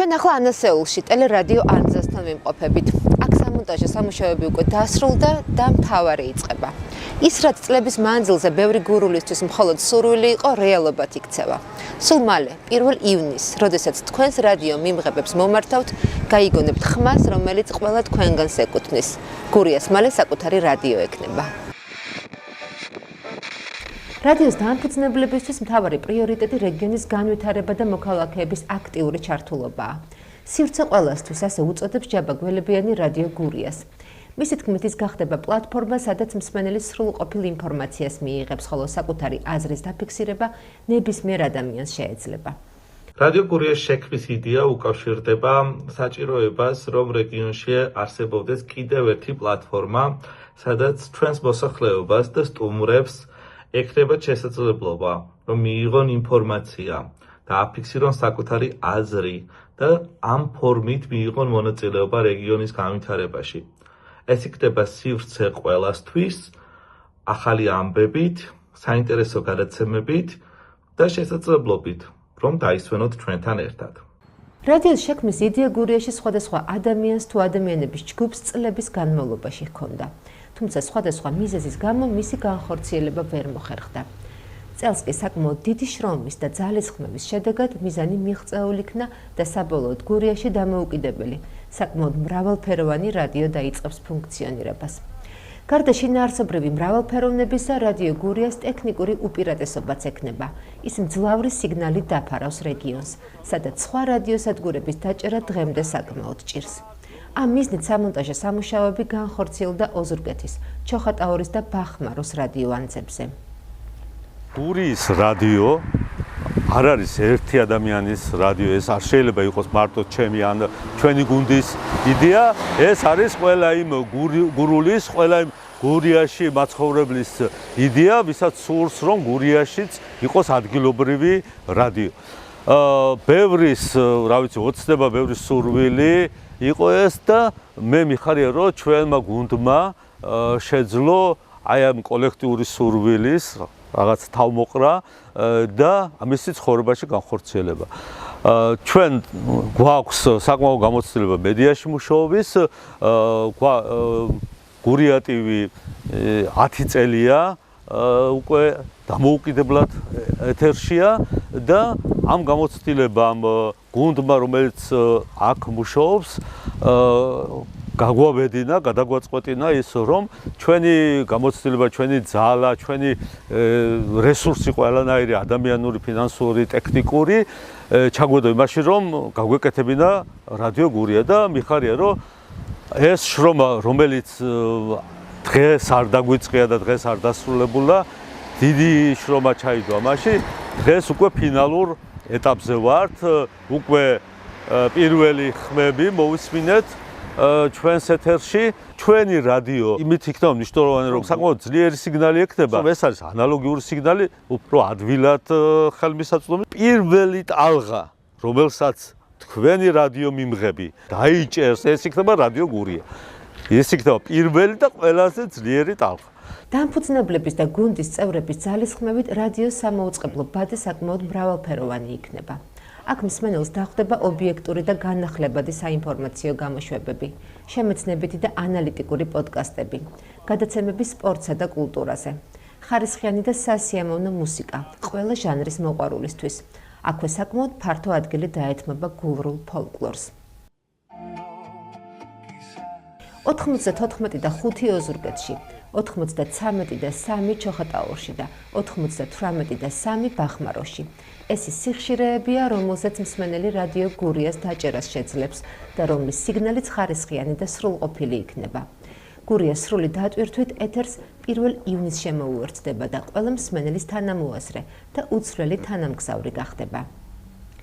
ჩვენ ახლა ანასეულში ტელერადიო ანძასთან ვიმყოფებით. აქ სამონტაჟო სამუშაოები უკვე დასრულდა და მთავარი იწყება. ის რაც წლების მანძილზე ბევრი გურულისთვის მხოლოდ სურვილი იყო, რეალობად იქცევა. სულ მალე, 1 ივნისს, როდესაც თქვენს რადიო მიმღებებს მომართავთ, გაიგონებთ ხმას, რომელიც ყველა თქვენგანს ეკუთვნის. გურიას მალე საკუთარი რადიო ექნება. რადიოს დამფუძნებლებისთვის მთავარი პრიორიტეტი რეგიონის განვითარება და მოქალაქეების აქტიური ჩართულობაა. სივრცე ყველასთვის ასე უწოდებს ჯაბა გველებიანი რადიო გურიას. მისი თქმით ის გახდება პლატფორმა, სადაც მსმენელი სრულყოფილ ინფორმაციას მიიღებს, ხოლო საკუთარი აზრის დაფიქსირება ნებისმიერ ადამიანს შეეძლება. რადიო გურიას შექმნის იდეა უკავშირდება საჭიროებას, რომ რეგიონში არსებობდეს კიდევ ერთი პლატფორმა, სადაც ჩვენს მოსახლეობას და სტუმრებს ექნება შესაძლებლობა, რომ მიიღონ ინფორმაცია და აფიქსირონ საკუთარი აზრი და ამ ფორმით მიიღონ მონაწილეობა რეგიონის განვითარებაში. ეს იქნება სივრცე ყველასთვის, ახალი ამბებით, საინტერესო გადაცემებით და შესაძლებლობით, რომ დაისვენოთ ჩვენთან ერთად. რადიოს შექმნის იდეა გურიაში სხვადასხვა ადამიანს თუ ადამიანების ჯგუფს წლების განმავლობაში ჰქონდა. თუმცა სხვადასხვა მიზეზის გამო მისი განხორციელება ვერ მოხერხდა. წელს კი საკმაოდ დიდი შრომის და ძალისხმევის შედეგად მიზანი მიღწეულ იქნა და საბოლოოდ გურიაში დამოუკიდებელი, საკმაოდ მრავალფეროვანი რადიო დაიწყებს ფუნქციონირებას. გარდა შინაარსობრივი მრავალფეროვნებისა, რადიო გურიას ტექნიკური უპირატესობაც ექნება. ის მძლავრი სიგნალით დაფარავს რეგიონს, სადაც სხვა რადიოსადგურების დაჭერა დღემდე საკმაოდ ჭირს. ამ მიზნით სამონტაჟო სამუშაოები განხორციელდა ოზურგეთის, ჩოხატაურის და ბახმაროს რადიო ანძებზე. გურიის რადიო არ არის ერთი ადამიანის რადიო, ეს არ შეიძლება იყოს მარტო ჩემი ან ჩვენი გუნდის იდეა, ეს არის ყველა იმ გურულის, ყველა იმ გურიაში მაცხოვრებლის იდეა, ვისაც სურს, რომ გურიაშიც იყოს ადგილობრივი რადიო. ბევრის, რა ვიცი, ოცნება, ბევრის სურვილი იყო ეს და მე მიხარია, რომ ჩვენმა გუნდმა შეძლო აი ამ კოლექტიური სურვილის რაღაც თავმოყრა და ამისი ცხოვრებაში განხორციელება. ჩვენ გვაქვს საკმაო გამოცდილება მედიაში მუშაობის, გურია TV 10 წელია უკვე დამოუკიდებლად ეთერშია და ამ გამოცდილებამ გუნდმა, რომელიც აქ მუშაობს, გაგვაბედინა, გადაგვაწყვეტინა ის, რომ ჩვენი გამოცდილება, ჩვენი ძალა, ჩვენი რესურსი ყველანაირი ადამიანური, ფინანსური, ტექნიკური ჩაგვედო იმაში, რომ გაგვეკეთებინა რადიო გურია და მიხარია, რომ ეს შრომა, რომელიც დღეს არ დაგვიწყია და დღეს არ დასრულებულა, დიდი შრომა ჩაიდო ამაში. დღეს უკვე ფინალურ ეტაპზე ვართ, უკვე პირველი ხმები მოვისმინეთ ჩვენს ეთერში. ჩვენი რადიო იმით იქნება მნიშვნელოვანი, რომ საკმაოდ ძლიერი სიგნალი ექნება. ეს არის ანალოგიური სიგნალი, უფრო ადვილად ხელმისაწვდომი. პირველი ტალღა, რომელსაც თქვენი რადიო მიმღები დაიჭერს, ეს იქნება რადიო გურია. ეს იქნება პირველი და ყველაზე ძლიერი ტალღა. დამფუძნებლების და გუნდის წევრების ძალისხმევით რადიოს სამოუწყებლო ბადი საკმაოდ მრავალფეროვანი იქნება. აქ მსმენელს დახვდება ობიექტური და განახლებადი საინფორმაციო გამოშვებები, შემეცნებითი და ანალიტიკური პოდკასტები, გადაცემები სპორტსა და კულტურაზე, ხარისხიანი და სასიამოვნო მუსიკა, ყველა ჟანრის მოყვარულისთვის. აქვე საკმაოდ ფართო ადგილი დაეთმობა გურულ ფოლკლორს. 94 და 5 ოზურგეთში, 93 და 3 ჩოხატაურში და 98 და 3 ბახმაროში. ეს ის სიხშირეებია, რომელზეც მსმენელი რადიო გურიას დაჭერას შეძლებს და რომლის სიგნალიც ხარისხიანი და სრულყოფილი იქნება. გურიას სრული დატვირთვით ეთერს 1 ივნისს შემოუერთდება და ყველა მსმენელის თანამოაზრე და უცვლელი თანამგზავრი გახდება.